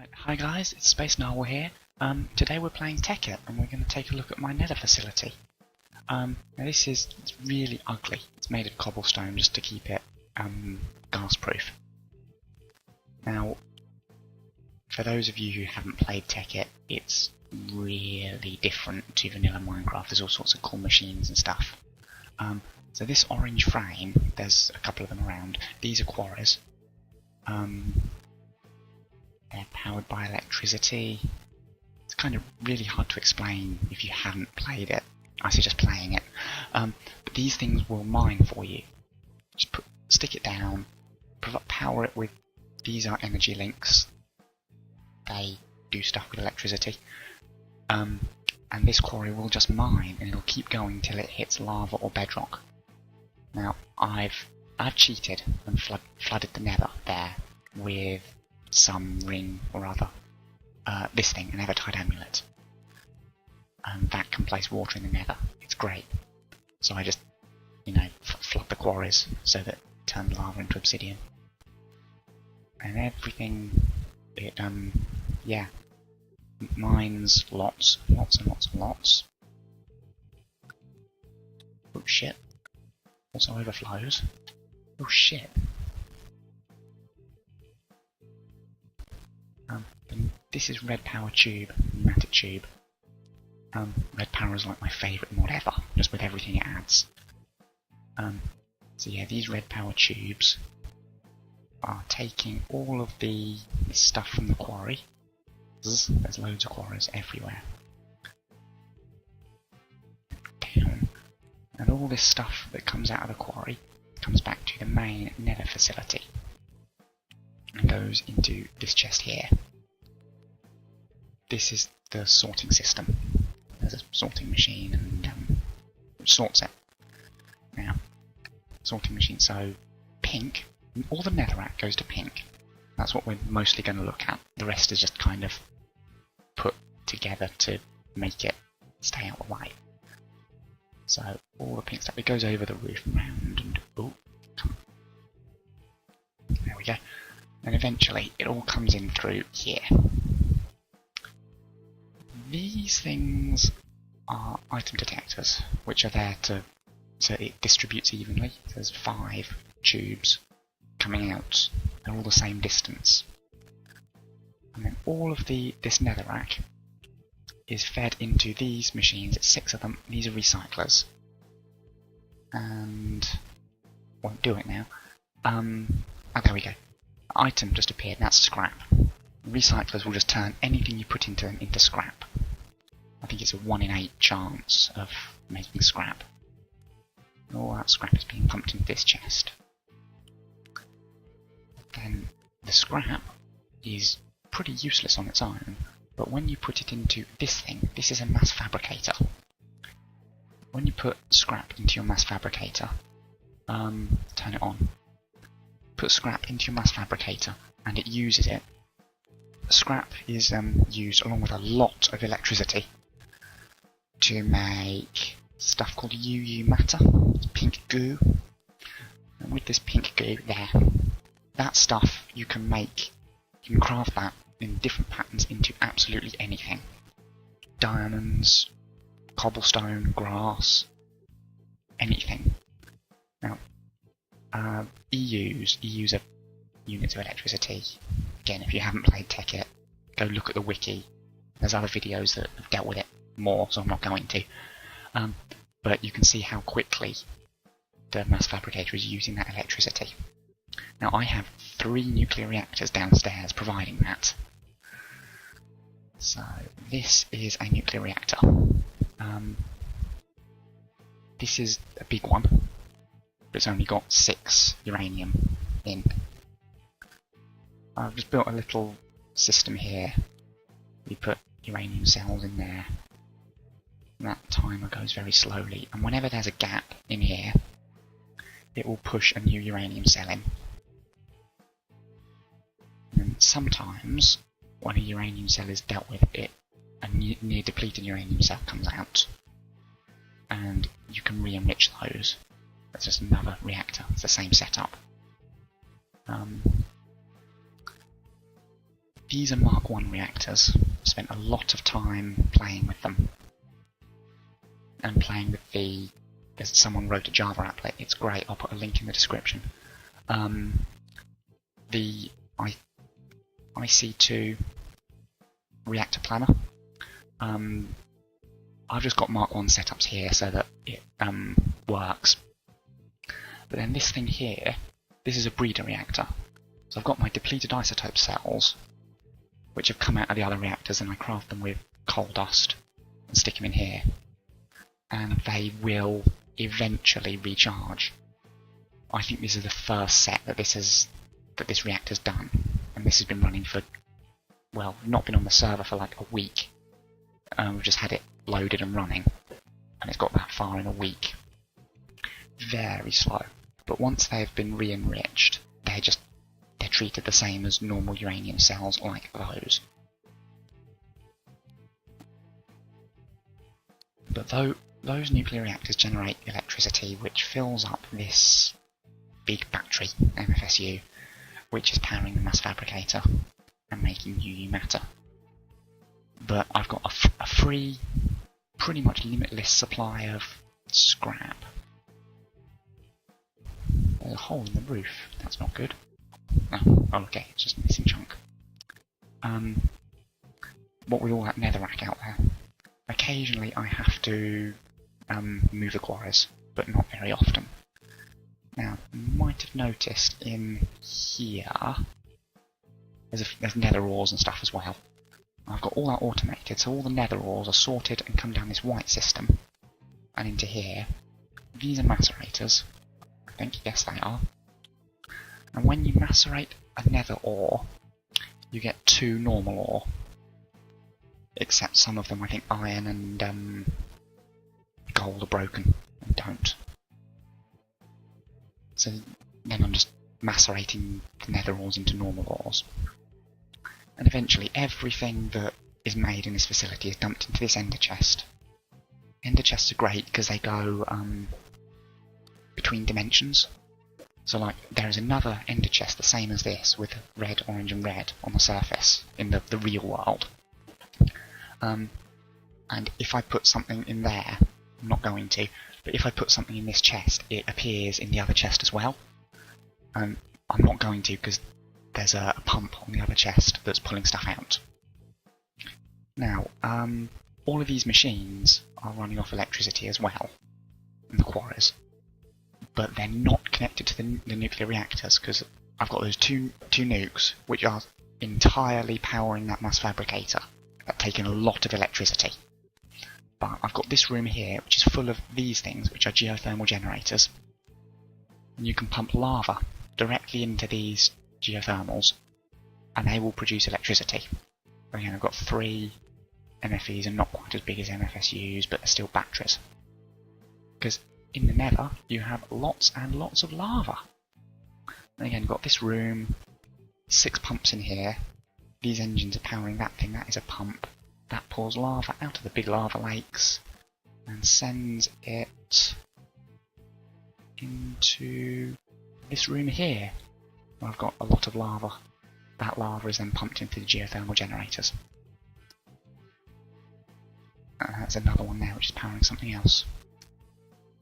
Right, hi guys, it's SpaceNarwhal here. Today we're playing Tekkit and we're going to take a look at my Nether facility. Now it's really ugly. It's made of cobblestone just to keep it gas proof. Now, for those of you who haven't played Tekkit, it's really different to vanilla Minecraft. There's all sorts of cool machines and stuff. So this orange frame, there's a couple of them around. These are quarries. They're powered by electricity. It's kind of really hard to explain if you haven't played it. I suggest playing it. But these things will mine for you. Just stick it down, power it with, these are energy links. They do stuff with electricity. And this quarry will just mine and it'll keep going till it hits lava or bedrock. Now I've cheated and flooded the Nether there with some ring or other. This thing, an Evertide amulet. That can place water in the Nether. It's great. So I just, flood the quarries so that it turns lava into obsidian. And everything, it mines lots and lots. Oh shit. Also overflows. Oh shit. This is red power tube, pneumatic tube. Red power is like my favourite mod ever, just with everything it adds. So yeah, these red power tubes are taking all of the stuff from the quarry. There's loads of quarries everywhere. Down. And all this stuff that comes out of the quarry comes back to the main Nether facility and goes into this chest here. This is the sorting system. There's a sorting machine and which sorts it. Now, sorting machine, so pink, all the netherrack goes to pink. That's what we're mostly going to look at. The rest is just kind of put together to make it stay out of the way. So all the pink stuff, it goes over the roof and round and there we go. And eventually it all comes in through here. These things are item detectors, which are there so it distributes evenly. There's 5 tubes coming out, they're all the same distance. And then all of this netherrack is fed into these machines. It's 6 of them. These are recyclers. And won't do it now. Oh, there we go. Item just appeared, and that's scrap. Recyclers will just turn anything you put into them into scrap. I think it's a 1 in 8 chance of making scrap. And all that scrap is being pumped into this chest. Then the scrap is pretty useless on its own, but when you put it into this thing, this is a mass fabricator. When you put scrap into your mass fabricator, turn it on. Put scrap into your mass fabricator and it uses it. Scrap is used along with a lot of electricity to make stuff called UU matter, pink goo. And with this pink goo there, that stuff you can craft that in different patterns into absolutely anything. Diamonds, cobblestone, grass, anything. Now, EUs are units of electricity. Again, if you haven't played Tekkit, go look at the wiki. There's other videos that have dealt with it more, so I'm not going to. But you can see how quickly the mass fabricator is using that electricity. Now I have 3 nuclear reactors downstairs providing that. So this is a nuclear reactor. This is a big one, but it's only got 6 uranium in. I've just built a little system here. We put uranium cells in there. And that timer goes very slowly, and whenever there's a gap in here, it will push a new uranium cell in. And sometimes, when a uranium cell is dealt with, a near depleted uranium cell comes out, and you can re-enrich those. That's just another reactor. It's the same setup. These are Mark 1 reactors. Spent a lot of time playing with them. And playing with the... someone wrote a Java applet, it's great, I'll put a link in the description. The IC2 reactor planner. I've just got Mark 1 setups here so that it works. But then this thing here, this is a breeder reactor. So I've got my depleted isotope cells, which have come out of the other reactors, and I craft them with coal dust and stick them in here. And they will eventually recharge. I think this is the first set that this reactor's done, and this has been running for, well, not been on the server for like a week. We've just had it loaded and running, and it's got that far in a week. Very slow, but once they've been re-enriched, they're treated the same as normal uranium cells like those. But those nuclear reactors generate electricity which fills up this big battery, MFSU, which is powering the mass fabricator and making UU matter. But I've got a free, pretty much limitless supply of scrap. There's a hole in the roof, that's not good. Oh, okay, it's just a missing chunk. What with all that netherrack out there, occasionally I have to move the quarries, but not very often. Now, you might have noticed in here, there's nether ores and stuff as well. I've got all that automated, so all the nether ores are sorted and come down this white system, and into here. These are macerators, I think, yes they are. And when you macerate a nether ore, you get 2 normal ore. Except some of them, I think iron and gold are broken and don't. So then I'm just macerating the nether ores into normal ores. And eventually everything that is made in this facility is dumped into this ender chest. Ender chests are great because they go between dimensions. So like there is another ender chest the same as this with red, orange and red on the surface in the real world. And if I put something in there, I'm not going to, but if I put something in this chest, it appears in the other chest as well. I'm not going to because there's a pump on the other chest that's pulling stuff out. Now, all of these machines are running off electricity as well in the quarries, but they're not connected to the nuclear reactors because I've got those two nukes which are entirely powering that mass fabricator, taking a lot of electricity. But I've got this room here which is full of these things which are geothermal generators, and you can pump lava directly into these geothermals and they will produce electricity. Again, I've got 3 MFEs and not quite as big as MFSUs, but they're still batteries. Because in the Nether you have lots and lots of lava. And again, you've got this room, 6 pumps in here. These engines are powering that thing, that is a pump. That pours lava out of the big lava lakes and sends it into this room here, where I've got a lot of lava. That lava is then pumped into the geothermal generators. And that's another one there which is powering something else.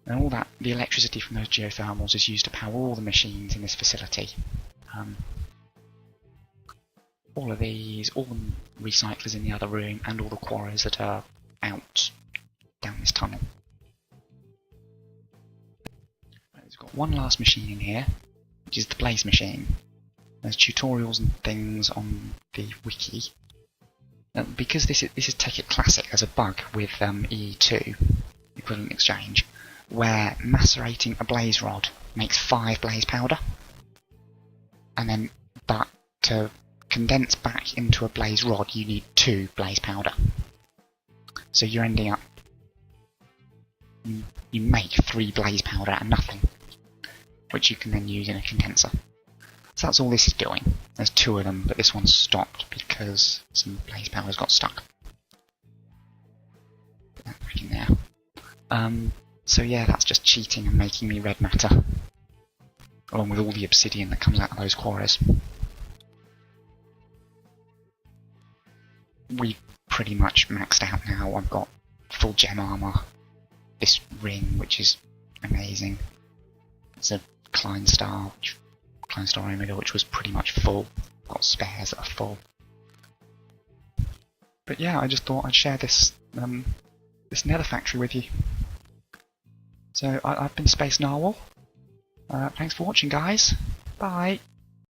And all that, the electricity from those geothermals is used to power all the machines in this facility. All of these, all the recyclers in the other room, and all the quarries that are out down this tunnel. It's got one last machine in here, which is the blaze machine. There's tutorials and things on the wiki. Because this is Tekkit Classic, there's a bug with E2, equivalent exchange, where macerating a blaze rod makes 5 blaze powder, and then, but to condense back into a blaze rod you need 2 blaze powder. So you're ending up, you make 3 blaze powder out of nothing, which you can then use in a condenser. So that's all this is doing. There's 2 of them, but this one's stopped because some blaze powders got stuck. Put that back in there. So yeah, that's just cheating and making me red matter, along with all the obsidian that comes out of those quarries. we pretty much maxed out now. I've got full gem armor, this ring which is amazing. It's a Klein Star Omega, which was pretty much full. Got spares that are full. But yeah, I just thought I'd share this this Nether factory with you. So I've been SpaceNarwhal. Thanks for watching, guys. Bye.